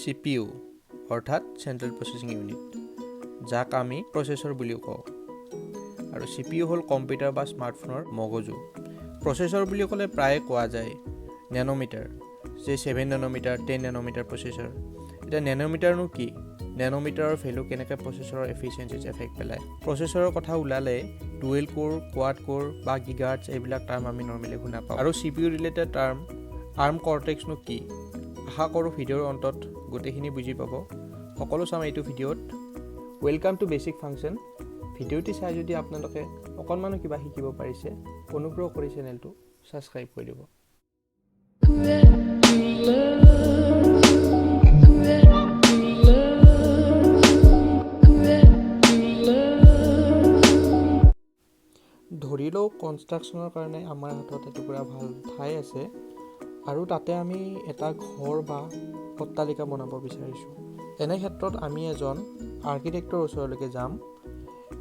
CPU অৰ্থাৎ central processing unit, যাক আমি প্ৰচেছৰ বুলিও কওঁ। আৰু CPU হ'ল কম্পিউটাৰ বা স্মাৰ্টফোনৰ মগজু। প্ৰচেছৰ বুলি ক'লে প্ৰায়ে কোৱা যায় নেন'মিটাৰ, যে 7 নেন'মিটাৰ 10 নেন'মিটাৰ প্ৰচেছৰ। এতিয়া নেন'মিটাৰনো কি? নেন'মিটাৰৰ ভেলু কেনেকৈ প্ৰচেছৰৰ এফিচিয়েঞ্চিত এফেক্ট পেলায়। প্ৰচেছৰৰ কথা ওলালে ডুৱেল কোৰ, কোৱাড কোৰ বা গিগাহাৰ্টছ এইবিলাক টাৰ্ম আমি নৰ্মেলি শুনা পাওঁ। আৰু CPU ৰিলেটেড টাৰ্ম আৰ্ম কৰ্টেক্সনো কি? আশা কৰোঁ ভিডিঅ'ৰ অন্তত গোটেইখিনি বুজি পাব। সকলো চাম এইটো ভিডিঅ'ত। Welcome to basic function. ভিডিঅ'টি চাই যদি আপোনালোকে অকণমানো কিবা শিকিব পাৰিছে, অনুগ্ৰহ কৰি চেনেলটো ছাবস্ক্ৰাইব কৰি দিব। ধৰি লওঁ কনষ্ট্ৰাকশ্যনৰ কাৰণে আমাৰ হাতত এটুকুৰা ভাল ঠাই আছে আৰু তাতে আমি এটা ঘৰ বা অট্টালিকা বনাব বিচাৰিছোঁ। এনে ক্ষেত্ৰত আমি এজন আৰ্কিটেক্টৰ ওচৰলৈকে যাম,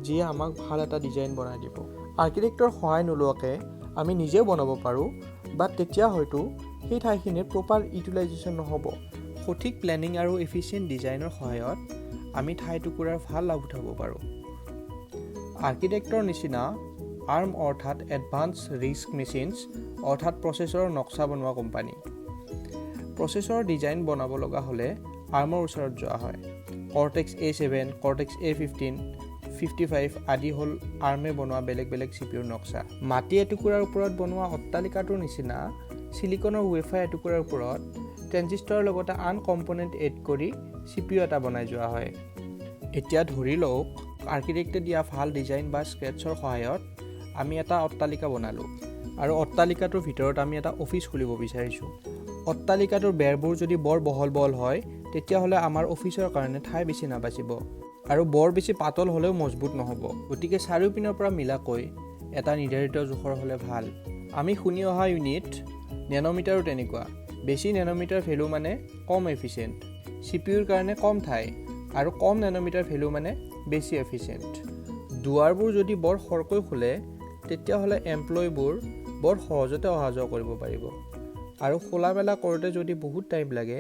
যিয়ে আমাক ভাল এটা ডিজাইন বনাই দিব। আৰ্কিটেক্টৰ সহায় নোলোৱাকৈ আমি নিজেও বনাব পাৰোঁ, বাট তেতিয়া হয়তো সেই ঠাইখিনিৰ প্ৰপাৰ ইউটিলাইজেশ্যন নহ'ব। সঠিক প্লেনিং আৰু এফিচিয়েণ্ট ডিজাইনৰ সহায়ত আমি ঠাই টুকুৰাৰ ভাল লাভ উঠাব পাৰোঁ। আৰ্কিটেক্টৰ নিচিনা আৰ্ম অৰ্থাৎ এডভান্স ৰিস্ক মেচিনছ অৰ্থাৎ প্ৰচেছৰৰ নক্সা বনোৱা কোম্পানী। প্ৰচেছৰ ডিজাইন বনাব লগা হ'লে আৰ্মৰ ওচৰত যোৱা হয়। কৰ্টেক্স A7, কৰ্টেক্স A15, 55 আদি হ'ল আৰ্মে বনোৱা বেলেগ বেলেগ CPUৰ নক্সা। মাটি এটুকুৰাৰ ওপৰত বনোৱা অট্টালিকাটোৰ নিচিনা চিলিকনৰ ৱেফাৰ এটুকুৰাৰ ওপৰত ট্ৰেনজিষ্টৰৰ লগতে আন কম্পনেণ্ট এড কৰি CPU এটা বনাই যোৱা হয়। এতিয়া ধৰি লওক আৰ্কিটেক্টে দিয়া ভাল ডিজাইন বা স্কেটছৰ সহায়ত আমি এটা অট্টালিকা বনালোঁ আৰু অট্টালিকাটোৰ ভিতৰত আমি এটা অফিচ খুলিব বিচাৰিছোঁ। অট্টালিকাটোৰ বেৰবোৰ যদি বৰ বহল হয় তেতিয়াহ'লে আমাৰ অফিচৰ কাৰণে ঠাই বেছি নাবাচিব আৰু বৰ বেছি পাতল হ'লেও মজবুত নহ'ব। গতিকে চাৰিওপিনৰ পৰা মিলাকৈ এটা নিৰ্ধাৰিত জোখৰ হ'লে ভাল। আমি শুনি অহা ইউনিট নেন'মিটাৰো তেনেকুৱা। বেছি নেন'মিটাৰ ভেলু মানে কম এফিচিয়েণ্ট, CPUৰ কাৰণে কম ঠাই, আৰু কম নেন'মিটাৰ ভেলু মানে বেছি এফিচিয়েণ্ট। দুৱাৰবোৰ যদি বৰ খৰকৈ খোলে তেতিয়াহ'লে এমপ্লয়ীবোৰ বৰ সহজতে অহা যোৱা কৰিব পাৰিব, আৰু খোলা মেলা কৰোঁতে যদি বহুত টাইম লাগে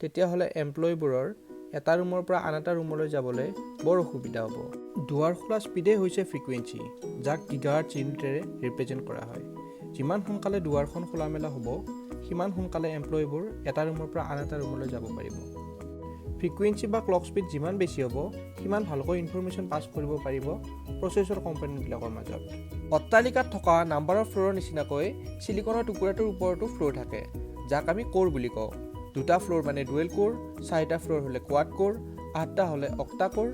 তেতিয়াহ'লে এমপ্লয়ীবোৰৰ এটা ৰুমৰ পৰা আন এটা ৰুমলৈ যাবলৈ বৰ অসুবিধা হ'ব। দুৱাৰ খোলা স্পীডেই হৈছে ফ্ৰিকুৱেঞ্চি, যাক গিগাহাৰ্টছ ইউনিটেৰে ৰিপ্ৰেজেণ্ট কৰা হয়। যিমান সোনকালে দুৱাৰখন খোলা মেলা হ'ব, সিমান সোনকালে এমপ্লয়ীবোৰ এটা ৰুমৰ পৰা আন এটা ৰুমলৈ যাব পাৰিব। ফ্ৰিকুৱেঞ্চি বা ক্লক স্পীড যিমান বেছি হ'ব, সিমান ভালকৈ ইনফৰমেশ্যন পাছ কৰিব পাৰিব প্ৰচেছৰ কম্পনেণ্টবিলাকৰ মাজত। অট্টালিকাত থকা নাম্বাৰ অফ ফ্ল'ৰৰ নিচিনাকৈ চিলিকনৰ টুকুৰাটোৰ ওপৰতো ফ্ল'ৰ থাকে, যাক আমি কোৰ বুলি কওঁ। 2টা ফ্ল'ৰ মানে ডুৱেল কোৰ, 4টা ফ্ল'ৰ হ'লে কোৱাড কোৰ, 8টা হ'লে অক্টা কোৰ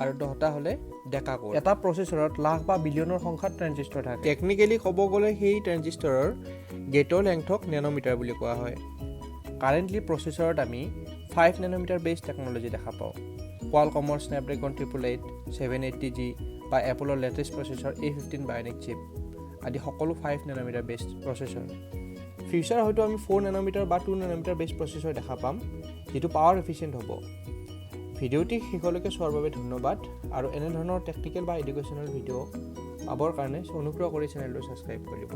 আৰু 10টা হ'লে ডেকা কোৰ। এটা প্ৰচেছৰত লাখ বা বিলিয়নৰ সংখ্যাত ট্ৰেনজিষ্টৰ থাকে। টেকনিকেলি ক'ব গ'লে সেই ট্ৰেনজিষ্টৰৰ গেটৰ লেংথক নেন'মিটাৰ বুলি কোৱা হয়। কাৰেণ্টলি প্ৰচেছৰত আমি 5 নেন'মিটাৰ বেছ টেকন'লজি দেখা পাওঁ। কোৱালকমৰ স্নেপড্ৰেগন 888, 780G বা এপলৰ লেটেষ্ট প্ৰচেছৰ A15 বায়নিক চিপ আদি সকলো 5 নেন'মিটাৰ বেছ প্ৰচেছৰ। ফিউচাৰ হয়তো আমি 4 নেন'মিটাৰ বা 2 নেন'মিটাৰ বেছ প্ৰচেছৰ দেখা পাম, যিটো পাৱাৰ এফিচিয়েণ্ট হ'ব। ভিডিঅ'টি শেষলৈকে চোৱাৰ বাবে ধন্যবাদ, আৰু এনেধৰণৰ টেকনিকেল বা এডুকেশ্যনেল ভিডিঅ' পাবৰ কাৰণে অনুগ্ৰহ কৰি চেনেলটো ছাবস্ক্ৰাইব কৰি দিব।